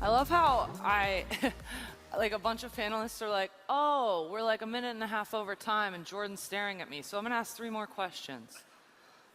I love how like a bunch of panelists are like, oh, we're like a minute and a half over time and Jordan's staring at me. So I'm gonna ask 3 more questions.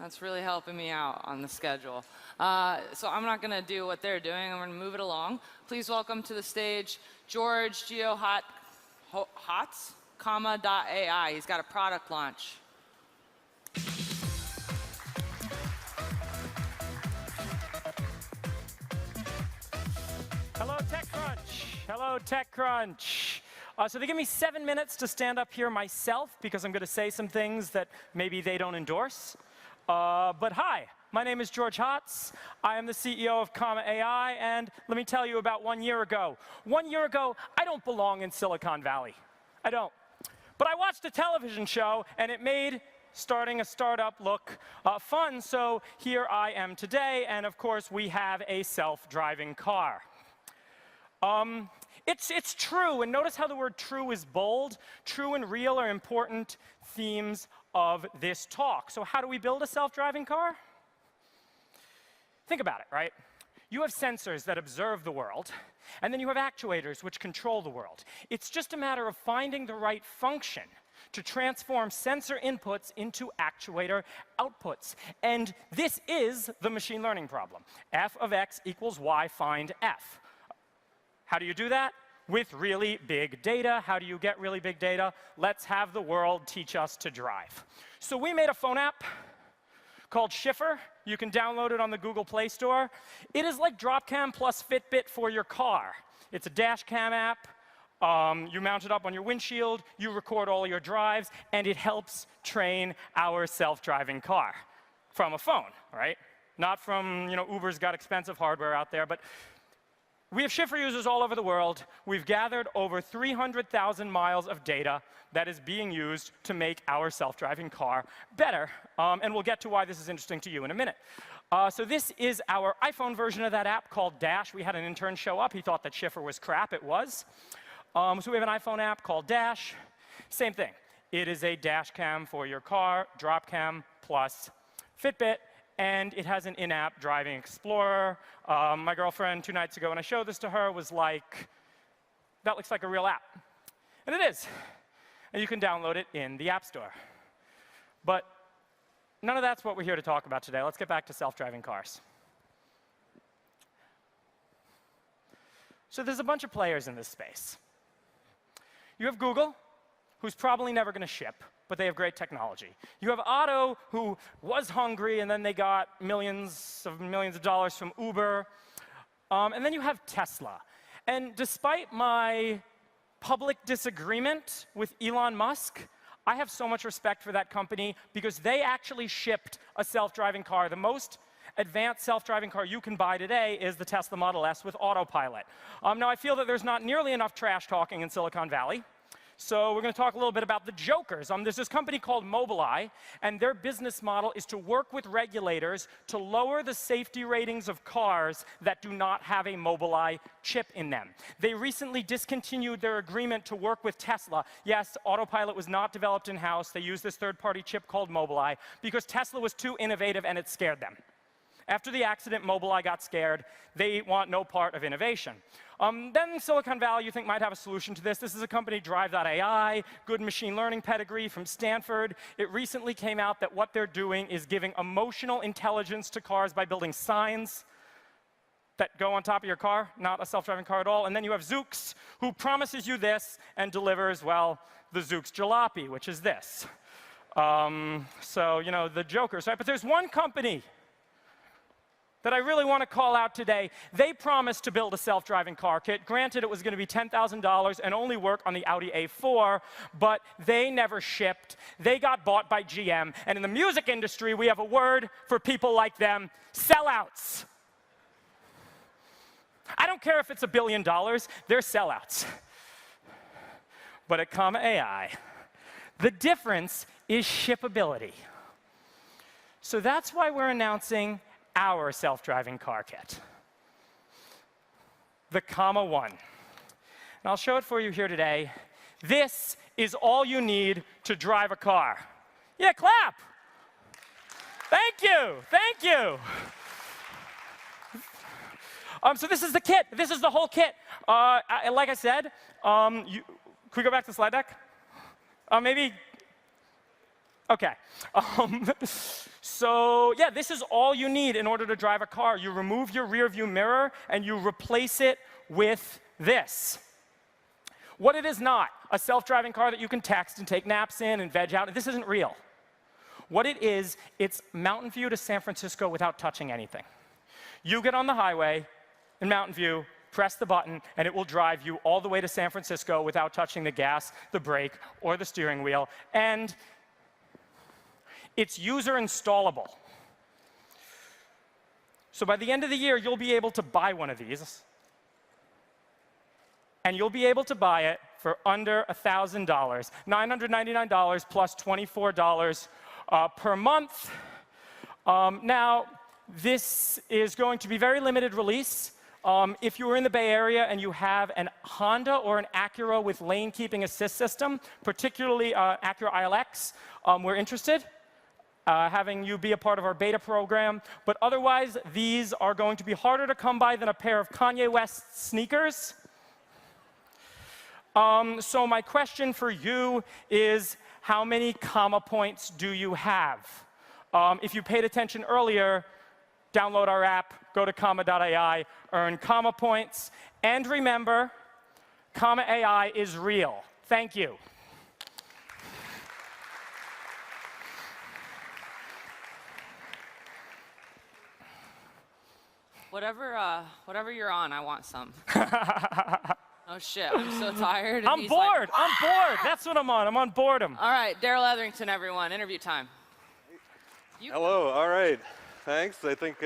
That's really helping me out on the schedule. So I'm not gonna do what they're doing. I'm gonna move it along. Please welcome to the stage, George Geohot, Hotz, .ai. He's got a product launch. Hello, TechCrunch. Hello, TechCrunch. So they give me 7 minutes to stand up here myself because I'm going to say some things that maybe they don't endorse. But hi, my name is George Hotz. I am the CEO of .ai, and let me tell you about 1 year ago. 1 year ago, I don't belong in Silicon Valley. I don't. But I watched a television show, and it made starting a startup look fun, so here I am today, and of course, we have a self-driving car. It's true, and notice how the word true is bold. True and real are important themes of this talk. So how do we build a self-driving car? Think about it, right? You have sensors that observe the world, and then you have actuators which control the world. It's just a matter of finding the right function to transform sensor inputs into actuator outputs. And this is the machine learning problem. F of x equals y, find f. How do you do that? With really big data. How do you get really big data? Let's have the world teach us to drive. So we made a phone app called Schiffer. You can download it on the Google Play Store. It is like Dropcam plus Fitbit for your car. It's a dash cam app. You mount it up on your windshield. You record all your drives. And it helps train our self-driving car from a phone, right? Not from, Uber's got expensive hardware out there, but we have Schiffer users all over the world. We've gathered over 300,000 miles of data that is being used to make our self-driving car better. And we'll get to why this is interesting to you in a minute. So this is our iPhone version of that app called Dash. We had an intern show up. He thought that Schiffer was crap. It was. So we have an iPhone app called Dash. Same thing. It is a dash cam for your car, drop cam plus Fitbit. And it has an in-app driving explorer. My girlfriend 2 nights ago, when I showed this to her, was like, that looks like a real app. And it is. And you can download it in the App Store. But none of that's what we're here to talk about today. Let's get back to self-driving cars. So there's a bunch of players in this space. You have Google, who's probably never going to ship, but they have great technology. You have Otto, who was hungry, and then they got millions of dollars from Uber. And then you have Tesla. And despite my public disagreement with Elon Musk, I have so much respect for that company because they actually shipped a self-driving car. The most advanced self-driving car you can buy today is the Tesla Model S with autopilot. Now, I feel that there's not nearly enough trash talking in Silicon Valley. So we're going to talk a little bit about the jokers. There's this company called Mobileye, and their business model is to work with regulators to lower the safety ratings of cars that do not have a Mobileye chip in them. They recently discontinued their agreement to work with Tesla. Yes, autopilot was not developed in-house. They used this third-party chip called Mobileye because Tesla was too innovative and it scared them. After the accident, Mobileye got scared. They want no part of innovation. Then Silicon Valley, you think, might have a solution to this. This is a company, Drive.ai, good machine learning pedigree from Stanford. It recently came out that what they're doing is giving emotional intelligence to cars by building signs that go on top of your car, not a self-driving car at all. And then you have Zoox, who promises you this and delivers, well, the Zoox jalopy, which is this. So, the jokers, right? But there's one company that I really want to call out today. They promised to build a self-driving car kit. Granted, it was going to be $10,000 and only work on the Audi A4, but they never shipped. They got bought by GM. And in the music industry, we have a word for people like them: sellouts. I don't care if it's $1 billion, they're sellouts. But at .ai, the difference is shippability. So that's why we're announcing our self-driving car kit, the One. And I'll show it for you here today. This is all you need to drive a car. Yeah, clap. Thank you. Thank you. So this is the kit. This is the whole kit. Like I said, can we go back to the slide deck? Maybe. OK. So yeah, this is all you need in order to drive a car. You remove your rear view mirror, and you replace it with this. What it is not, a self-driving car that you can text and take naps in and veg out. This isn't real. What it is, it's Mountain View to San Francisco without touching anything. You get on the highway in Mountain View, press the button, and it will drive you all the way to San Francisco without touching the gas, the brake, or the steering wheel. And it's user installable. So by the end of the year, you'll be able to buy one of these. And you'll be able to buy it for under $1,000, $999 plus $24 per month. Now, this is going to be very limited release. If you are in the Bay Area and you have an Honda or an Acura with lane keeping assist system, particularly Acura ILX, we're interested. Having you be a part of our beta program. But otherwise, these are going to be harder to come by than a pair of Kanye West sneakers. So my question for you is, how many comma points do you have? If you paid attention earlier, download our app, go to comma.ai, earn comma points, and remember, comma AI is real. Thank you. Whatever you're on, I want some. Oh shit, I'm so tired. I'm bored. I'm bored. That's what I'm on. I'm on boredom. All right, Daryl Etherington, everyone. Interview time. Hello. All right. Thanks. I think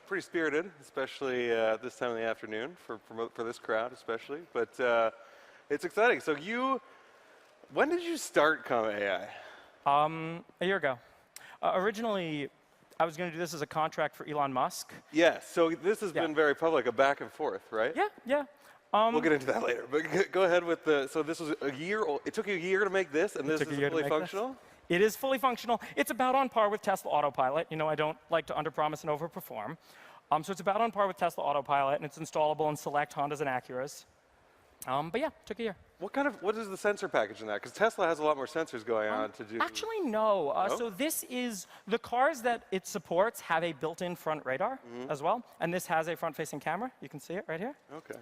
pretty spirited, especially this time in the afternoon for this crowd, especially. But it's exciting. So when did you start Comma AI? A year ago. Originally, I was going to do this as a contract for Elon Musk. Yeah. So this has been very public, a back and forth, right? Yeah. We'll get into that later. But go ahead with the. So this was a year old. It took you a year to make this, and this is fully functional? It is fully functional. It's about on par with Tesla Autopilot. You know, I don't like to underpromise and overperform. So it's about on par with Tesla Autopilot, and it's installable in select Hondas and Acuras. But yeah, it took a year. What is the sensor package in that? Because Tesla has a lot more sensors going on to do. Actually, no. So this is, the cars that it supports have a built-in front radar as well. And this has a front-facing camera. You can see it right here. Okay.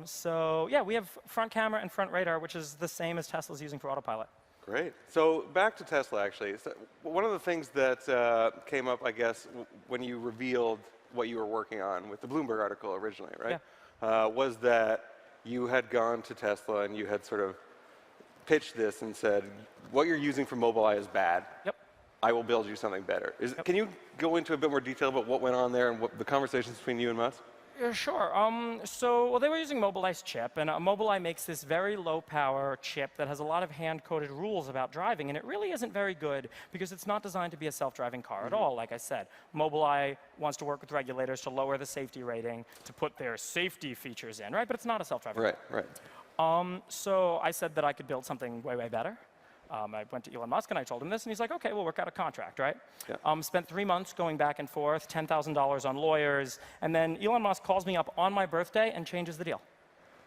So yeah, we have front camera and front radar, which is the same as Tesla's using for Autopilot. Great. So back to Tesla, actually. So one of the things that came up, I guess, when you revealed what you were working on with the Bloomberg article originally, right? Yeah. Was that you had gone to Tesla and you had sort of pitched this and said, what you're using for Mobileye is bad. Yep. I will build you something better. Can you go into a bit more detail about what went on there and what the conversations between you and Musk? Yeah, sure. Well, they were using Mobileye's chip, and Mobileye makes this very low-power chip that has a lot of hand-coded rules about driving, and it really isn't very good because it's not designed to be a self-driving car at all, like I said. Mobileye wants to work with regulators to lower the safety rating, to put their safety features in, right? But it's not a self-driving car. Right. So I said that I could build something way, way better. I went to Elon Musk and I told him this, and he's like, okay, we'll work out a contract, right? Yeah. Spent 3 months going back and forth, $10,000 on lawyers, and then Elon Musk calls me up on my birthday and changes the deal.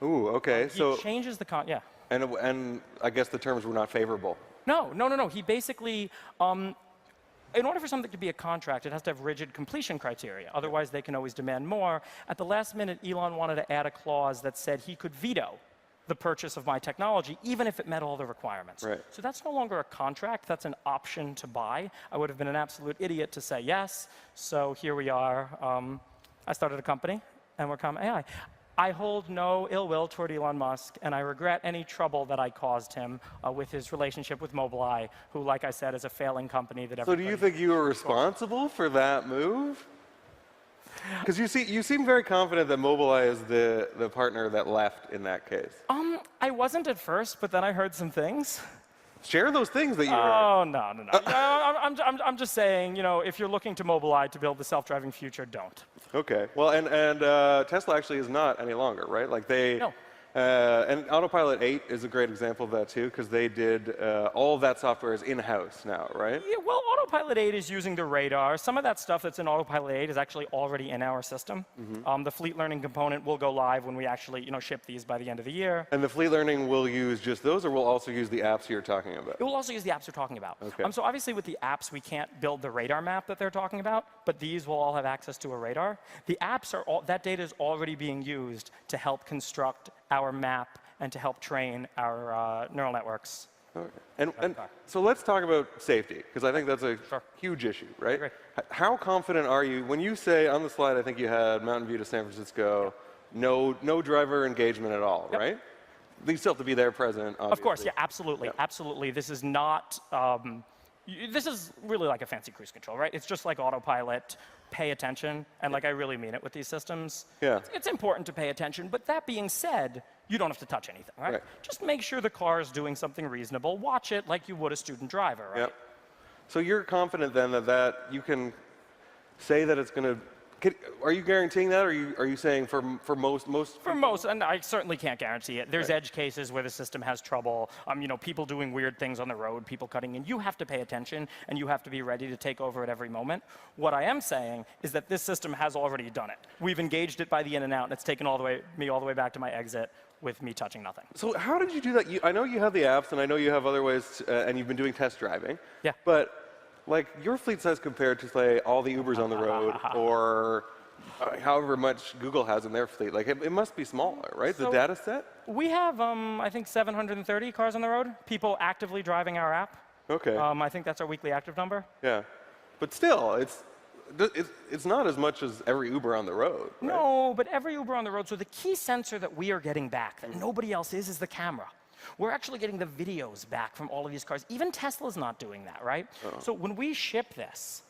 Ooh, okay. He changes the yeah. And I guess the terms were not favorable. No. He basically, in order for something to be a contract, it has to have rigid completion criteria. Otherwise, they can always demand more. At the last minute, Elon wanted to add a clause that said he could veto the purchase of my technology, even if it met all the requirements. Right. So that's no longer a contract, that's an option to buy. I would have been an absolute idiot to say yes, so here we are. I started a company, and we're Comma AI. I hold no ill will toward Elon Musk, and I regret any trouble that I caused him with his relationship with Mobileye, who, like I said, is a failing company that everybody... So do you think you were responsible for that move? Because you seem very confident that Mobileye is the partner that left in that case. I wasn't at first, but then I heard some things. Share those things that you heard. Oh, no. I'm just saying, you know, if you're looking to Mobileye to build the self-driving future, don't. Okay. Well, and Tesla actually is not any longer, right? Like And Autopilot 8 is a great example of that too, because they did all of that software is in-house now, right? Yeah, well, Autopilot 8 is using the radar. Some of that stuff that's in Autopilot 8 is actually already in our system. The fleet learning component will go live when we actually ship these by the end of the year. And the fleet learning will use just those, or will also use the apps you're talking about? It will also use the apps we're talking about. Okay. So obviously with the apps, we can't build the radar map that they're talking about, but these will all have access to a radar. The apps that data is already being used to help construct our map and to help train our neural networks. Okay. And so let's talk about safety, because I think that's a huge issue, right? Agree. How confident are you when you say on the slide, I think you had Mountain View to San Francisco, no driver engagement at all, right? They still have to be there present, obviously. Of course, yeah, absolutely, absolutely. This is not, this is really like a fancy cruise control, right? It's just like autopilot. Pay attention, and like I really mean it with these systems. Yeah. It's important to pay attention, but that being said, you don't have to touch anything, right? Just make sure the car is doing something reasonable. Watch it like you would a student driver, right? Yep. So you're confident then that you can say that it's going to. Are you guaranteeing that, or are you saying for most? For most, and I certainly can't guarantee it. There's edge cases where the system has trouble. People doing weird things on the road, people cutting in. You have to pay attention, and you have to be ready to take over at every moment. What I am saying is that this system has already done it. We've engaged it by the in and out, and it's taken me all the way back to my exit with me touching nothing. So how did you do that? I know you have the apps, and I know you have other ways, and you've been doing test driving. Yeah. But like your fleet size compared to say all the Ubers on the road, or however much Google has in their fleet, like it must be smaller, right? So the data set? We have, I think, 730 cars on the road, people actively driving our app. Okay. I think that's our weekly active number. Yeah. But still, it's not as much as every Uber on the road, right? No, but every Uber on the road. So the key sensor that we are getting back that nobody else is the camera. We're actually getting the videos back from all of these cars. Even Tesla's not doing that, right? So when we ship this,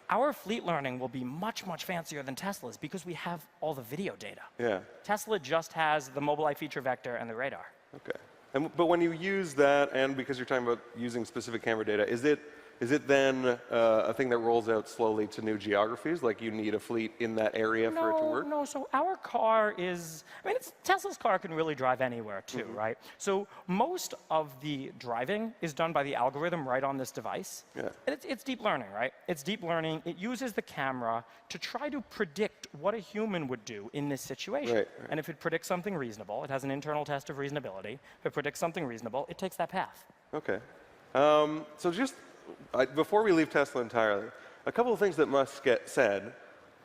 our fleet learning will be much, much fancier than Tesla's because we have all the video data. Yeah. Tesla just has the Mobileye feature vector and the radar. Okay. But when you use that, and because you're talking about using specific camera data, is it then a thing that rolls out slowly to new geographies? Like you need a fleet in that area for it to work? No, so our car is, Tesla's car can really drive anywhere too, right? So most of the driving is done by the algorithm right on this device. Yeah. And it's deep learning, right? It's deep learning. It uses the camera to try to predict what a human would do in this situation. Right. And if it predicts something reasonable, it has an internal test of reasonability. If it predicts something reasonable, it takes that path. Okay. So just before we leave Tesla entirely, a couple of things that must get said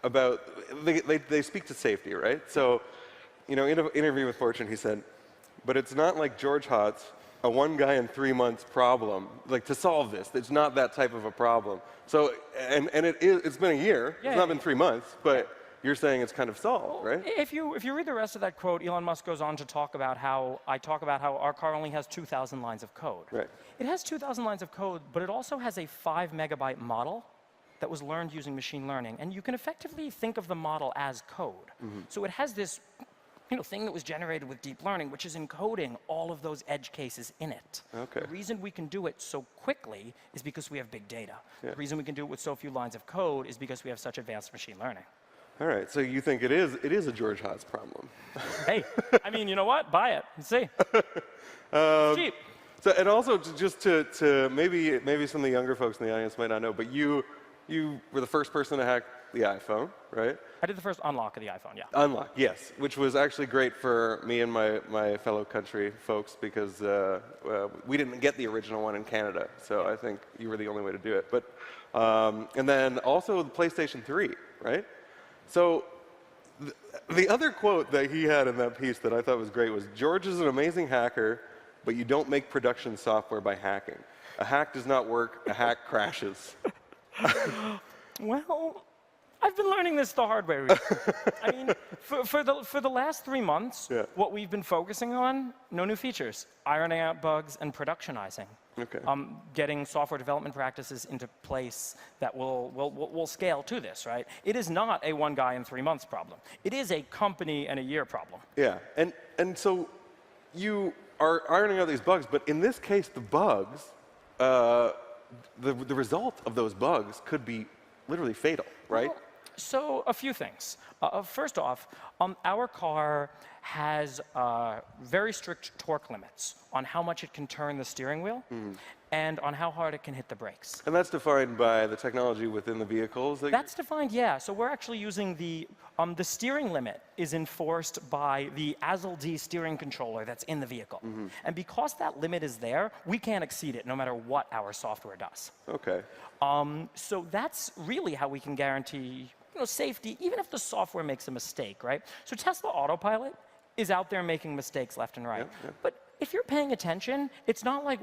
about, they speak to safety, right? So, in an interview with Fortune, he said, but it's not like Geohot, a one guy in 3 months problem, like to solve this. It's not that type of a problem. So, and it's been a year, it's not been 3 months, but you're saying it's kind of solved, right? If you read the rest of that quote, Elon Musk goes on to talk about how our car only has 2,000 lines of code. Right. It has 2,000 lines of code, but it also has a 5 megabyte model that was learned using machine learning. And you can effectively think of the model as code. So it has this thing that was generated with deep learning, which is encoding all of those edge cases in it. Okay. The reason we can do it so quickly is because we have big data. The reason we can do it with so few lines of code is because we have such advanced machine learning. All right, so you think it is a Geohot problem? Hey, you know what? Buy it and see. It's cheap. So, and also just to maybe some of the younger folks in the audience might not know, but you were the first person to hack the iPhone, right? I did the first unlock of the iPhone, yeah. Unlock, yes, which was actually great for me and my fellow country folks because we didn't get the original one in Canada, so I think you were the only way to do it. But and then also the PlayStation 3, right? So the other quote that he had in that piece that I thought was great was, George is an amazing hacker, but you don't make production software by hacking. A hack does not work, a hack crashes. Well, I've been learning this the hard way recently. For the last 3 months, what we've been focusing on, no new features, ironing out bugs and productionizing. Okay. Getting software development practices into place that will scale to this, right? It is not a one guy in 3 months problem. It is a company and a year problem. Yeah, and so you are ironing out these bugs, but in this case, the bugs, the result of those bugs could be literally fatal, right? So a few things. First off, our car has very strict torque limits on how much it can turn the steering wheel and on how hard it can hit the brakes. And that's defined by the technology within the vehicles? That's defined, yeah. So we're actually using the steering limit is enforced by the ASL-D steering controller that's in the vehicle. And because that limit is there, we can't exceed it no matter what our software does. Okay. So that's really how we can guarantee safety, even if the software makes a mistake, right? So Tesla Autopilot is out there making mistakes left and right. But if you're paying attention, it's not like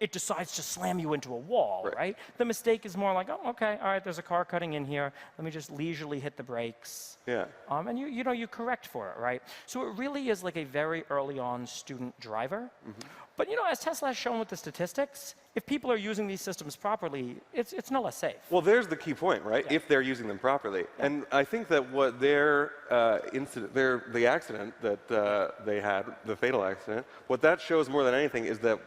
it decides to slam you into a wall, right? The mistake is more like, oh, okay, all right, there's a car cutting in here. Let me just leisurely hit the brakes. Yeah. And you correct for it, right? So it really is like a very early on student driver. But as Tesla has shown with the statistics, if people are using these systems properly, it's no less safe. Well, there's the key point, right? If they're using them properly. And I think that what their the accident that they had, the fatal accident, what that shows more than anything is that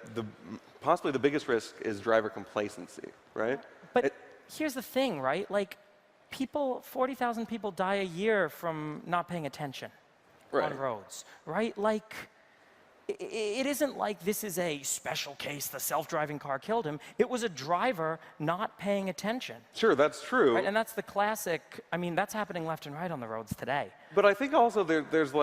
possibly the biggest risk is driver complacency, right? But here's the thing, right? Like, 40,000 people die a year from not paying attention on roads, right? Like, it isn't like this is a special case, the self-driving car killed him. It was a driver not paying attention. Sure, that's true. Right? And that's the classic, that's happening left and right on the roads today. But I think also there's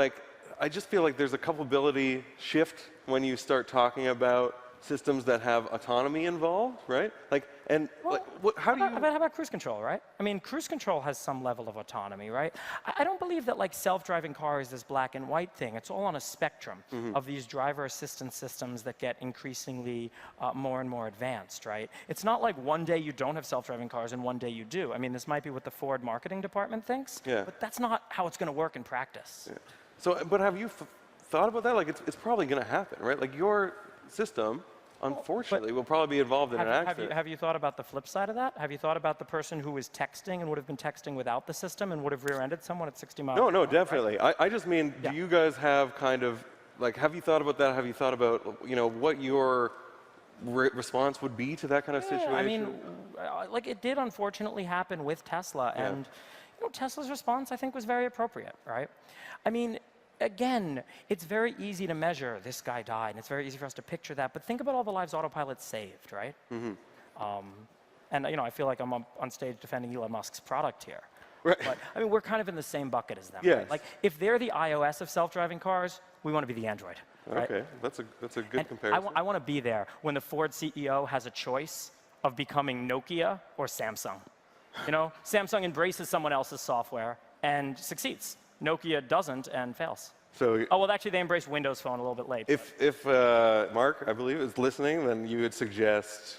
I just feel like there's a culpability shift when you start talking about systems that have autonomy involved, right? How do you... How about cruise control, right? Cruise control has some level of autonomy, right? I don't believe that self-driving car is this black and white thing. It's all on a spectrum of these driver assistance systems that get increasingly more and more advanced, right? It's not like one day you don't have self-driving cars and one day you do. This might be what the Ford marketing department thinks, but that's not how it's going to work in practice. Yeah. So, but have you thought about that? It's probably going to happen, right? Your system, unfortunately, will probably be involved in an accident. Have you thought about the flip side of that? Have you thought about the person who was texting and would have been texting without the system and would have rear-ended someone at 60 miles? No, definitely. Right? I just mean, do you guys have have you thought about that? Have you thought about, what your response would be to that kind of situation? It did unfortunately happen with Tesla, and Tesla's response, I think, was very appropriate, right? Again, it's very easy to measure this guy died, and it's very easy for us to picture that. But think about all the lives Autopilot saved, right? And I feel like I'm on stage defending Elon Musk's product here. Right. But we're kind of in the same bucket as them. Yes. Right? If they're the iOS of self-driving cars, we want to be the Android. Right? Okay, that's a good comparison. I want to be there when the Ford CEO has a choice of becoming Nokia or Samsung. Samsung embraces someone else's software and succeeds. Nokia doesn't and fails. So, actually, they embraced Windows Phone a little bit late. If Mark, I believe, is listening, then you would suggest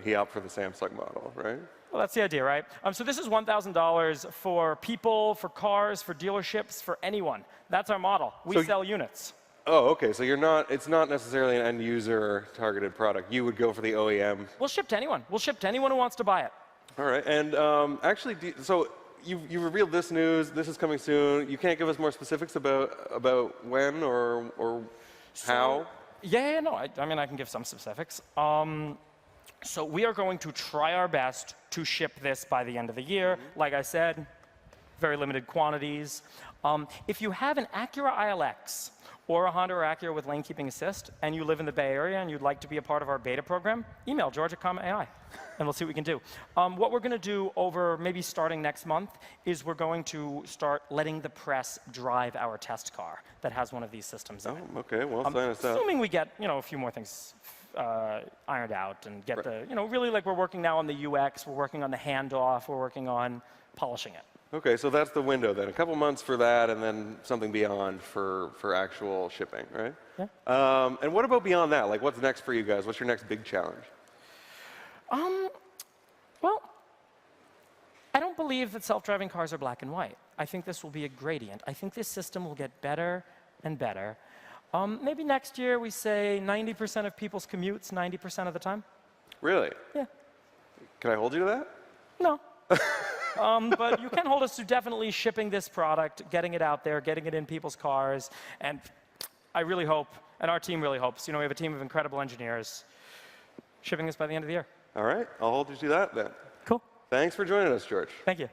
he opt for the Samsung model, right? Well, that's the idea, right? So this is $1,000 for people, for cars, for dealerships, for anyone. That's our model. We sell units. Oh, okay. So it's not necessarily an end user targeted product. You would go for the OEM. We'll ship to anyone. We'll ship to anyone who wants to buy it. All right. And actually, you revealed this news. This is coming soon. You can't give us more specifics about when or how? No. I can give some specifics. So we are going to try our best to ship this by the end of the year. Like I said, very limited quantities. If you have an Acura ILX or a Honda or Acura with lane keeping assist, and you live in the Bay Area and you'd like to be a part of our beta program, email George@AI, and we'll see what we can do. What we're going to do over maybe starting next month is we're going to start letting the press drive our test car that has one of these systems in it. Okay. Well, sign us up. Assuming we get a few more things ironed out and get the really we're working now on the UX, we're working on the handoff, we're working on polishing it. Okay, so that's the window then. A couple months for that, and then something beyond for actual shipping, right? Yeah. And what about beyond that? What's next for you guys? What's your next big challenge? Well, I don't believe that self-driving cars are black and white. I think this will be a gradient. I think this system will get better and better. Maybe next year we say 90% of people's commutes 90% of the time. Really? Yeah. Can I hold you to that? No. But you can hold us to definitely shipping this product, getting it out there, getting it in people's cars, and I really hope, and our team really hopes, we have a team of incredible engineers, shipping this by the end of the year. All right, I'll hold you to that then. Cool. Thanks for joining us, George. Thank you.